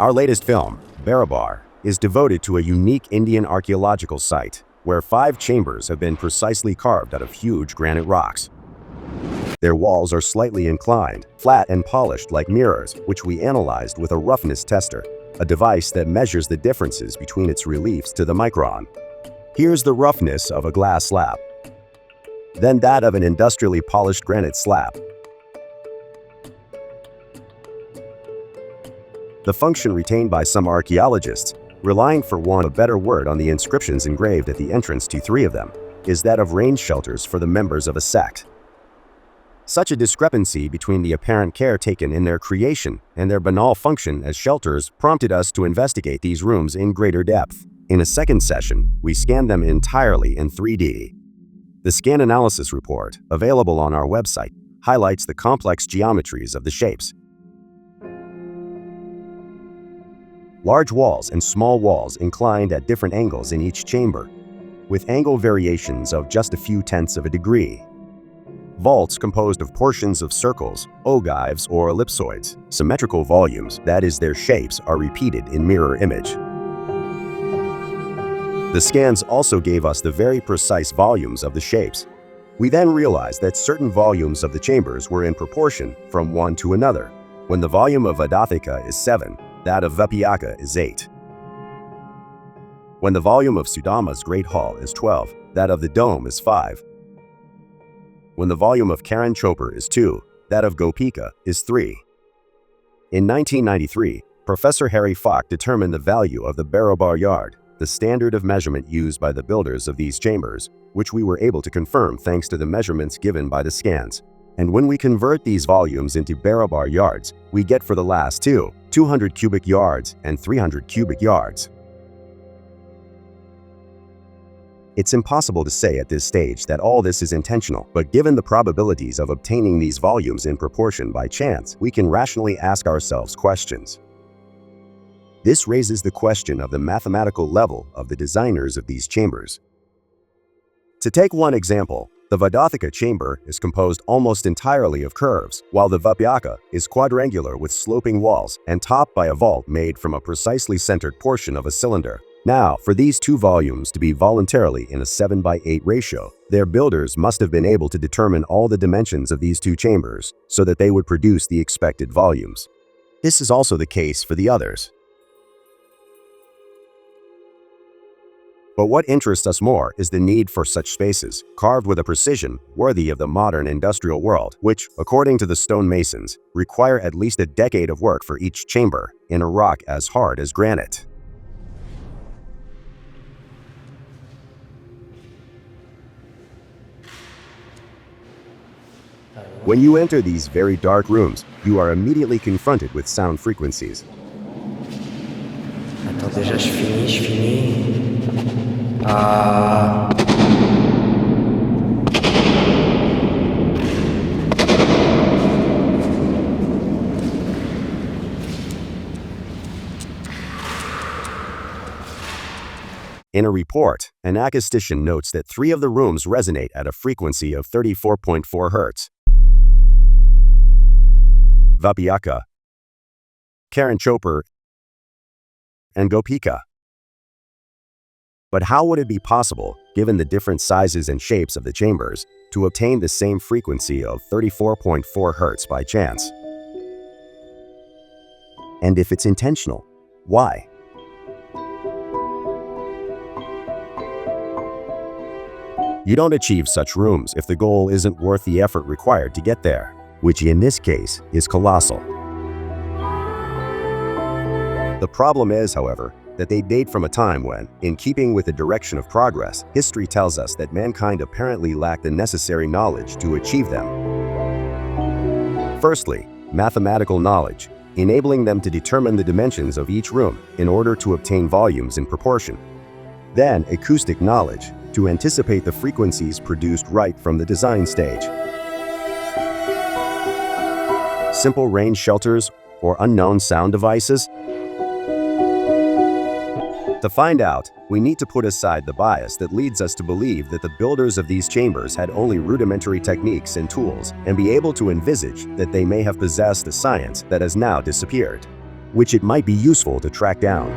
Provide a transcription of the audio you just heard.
Our latest film, Barabar, is devoted to a unique Indian archaeological site where 5 chambers have been precisely carved out of huge granite rocks. Their walls are slightly inclined, flat and polished like mirrors, which we analyzed with a roughness tester, a device that measures the differences between its reliefs to the micron. Here's the roughness of a glass slab, then that of an industrially polished granite slab. The function retained by some archaeologists, relying for want of a better word on the inscriptions engraved at the entrance to 3 of them, is that of rain shelters for the members of a sect. Such a discrepancy between the apparent care taken in their creation and their banal function as shelters prompted us to investigate these rooms in greater depth. In a second session, we scanned them entirely in 3D. The scan analysis report, available on our website, highlights the complex geometries of the shapes. Large walls and small walls inclined at different angles in each chamber, with angle variations of just a few tenths of a degree. Vaults composed of portions of circles, ogives, or ellipsoids. Symmetrical volumes, that is, their shapes, are repeated in mirror image. The scans also gave us the very precise volumes of the shapes. We then realized that certain volumes of the chambers were in proportion from one to another. When the volume of Adhathika is 7, that of Vipayaka is 8. When the volume of Sudama's Great Hall is 12, that of the Dome is 5. When the volume of Karan Chopar is 2, that of Gopika is 3. In 1993, Professor Harry Falk determined the value of the Barabar yard, the standard of measurement used by the builders of these chambers, which we were able to confirm thanks to the measurements given by the scans. And when we convert these volumes into Barabar yards, we get for the last 200 cubic yards and 300 cubic yards. It's impossible to say at this stage that all this is intentional, but given the probabilities of obtaining these volumes in proportion by chance, we can rationally ask ourselves questions. This raises the question of the mathematical level of the designers of these chambers. To take one example, the Vadathika chamber is composed almost entirely of curves, while the Vipayaka is quadrangular with sloping walls and topped by a vault made from a precisely centered portion of a cylinder. Now, for these 2 volumes to be voluntarily in a 7:8 ratio, their builders must have been able to determine all the dimensions of these 2 chambers so that they would produce the expected volumes. This is also the case for the others. But what interests us more is the need for such spaces, carved with a precision worthy of the modern industrial world, which, according to the stonemasons, require at least a decade of work for each chamber in a rock as hard as granite. When you enter these very dark rooms, you are immediately confronted with sound frequencies. Attends, déjà, je finis. In a report, an acoustician notes that 3 of the rooms resonate at a frequency of 34.4 Hz. Vipayaka, Karan Chopar, and Gopika. But how would it be possible, given the different sizes and shapes of the chambers, to obtain the same frequency of 34.4 Hz by chance? And if it's intentional, why? You don't achieve such rooms if the goal isn't worth the effort required to get there, which in this case is colossal. The problem is, however, that they date from a time when, in keeping with the direction of progress, history tells us that mankind apparently lacked the necessary knowledge to achieve them. Firstly, mathematical knowledge, enabling them to determine the dimensions of each room in order to obtain volumes in proportion. Then, acoustic knowledge, to anticipate the frequencies produced right from the design stage. Simple rain shelters or unknown sound devices? To find out, we need to put aside the bias that leads us to believe that the builders of these chambers had only rudimentary techniques and tools, and be able to envisage that they may have possessed a science that has now disappeared. which it might be useful to track down.